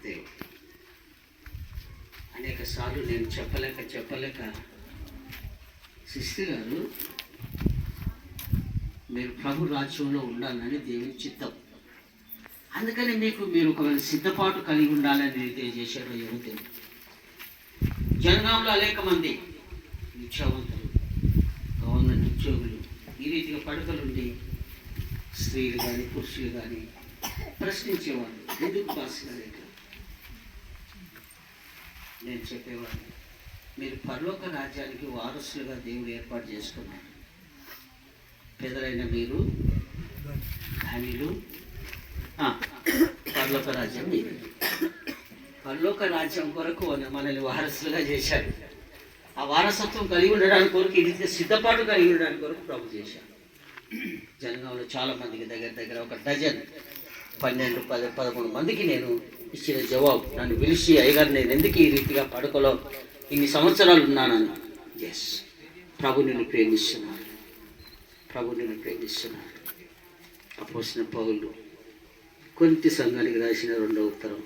దేవుడు. అనేక సార్లు నేను చెప్పలేక సిస్టర్ గారు మీరు ప్రభు రాజ్యంలో ఉండాలని దేవుని చిత్తం. అందుకని మీరు ఒక సిద్ధపాటు కలిగి ఉండాలని తెలియజేశారు. ఏమో తెలియదు. జనగాంలో అనేక మంది విద్యావంతులు, గవర్నమెంట్ ఉద్యోగులు ఈ రీతిగా పడకలుండి స్త్రీలు కానీ పురుషులు కానీ ప్రశ్నించేవాళ్ళు, ఎందుకు పాస్ కాలేక? నేను చెప్పేవాడిని, మీరు పరలోక రాజ్యానికి వారసులుగా దేవుడు ఏర్పాటు చేసుకున్నారు. పెదలైన మీరు ధనిలు, పరలోక రాజ్యం మీది. పరలోక రాజ్యం కొరకు మనల్ని వారసులుగా చేశాడు. ఆ వారసత్వం కలిగి ఉండడానికి కొరకు ఇది సిద్ధపాటు కలిగి ఉండడానికి కొరకు ప్రభు చేశాడు. జనగాంలో చాలా మందికి దగ్గర ఒక డజన్ 12-13 మందికి నేను ఇచ్చిన జవాబు, నన్ను పిలిచి అయ్యగారు నేను ఎందుకు ఈ రీతిగా పడకలో ఇన్ని సంవత్సరాలు ఉన్నానని. ఎస్, ప్రభు నిన్ను ప్రేమిస్తున్నాడు. అపోస్తలుడైన పౌలు కొరింథీ సంఘానికి రాసిన 2వ ఉత్తరం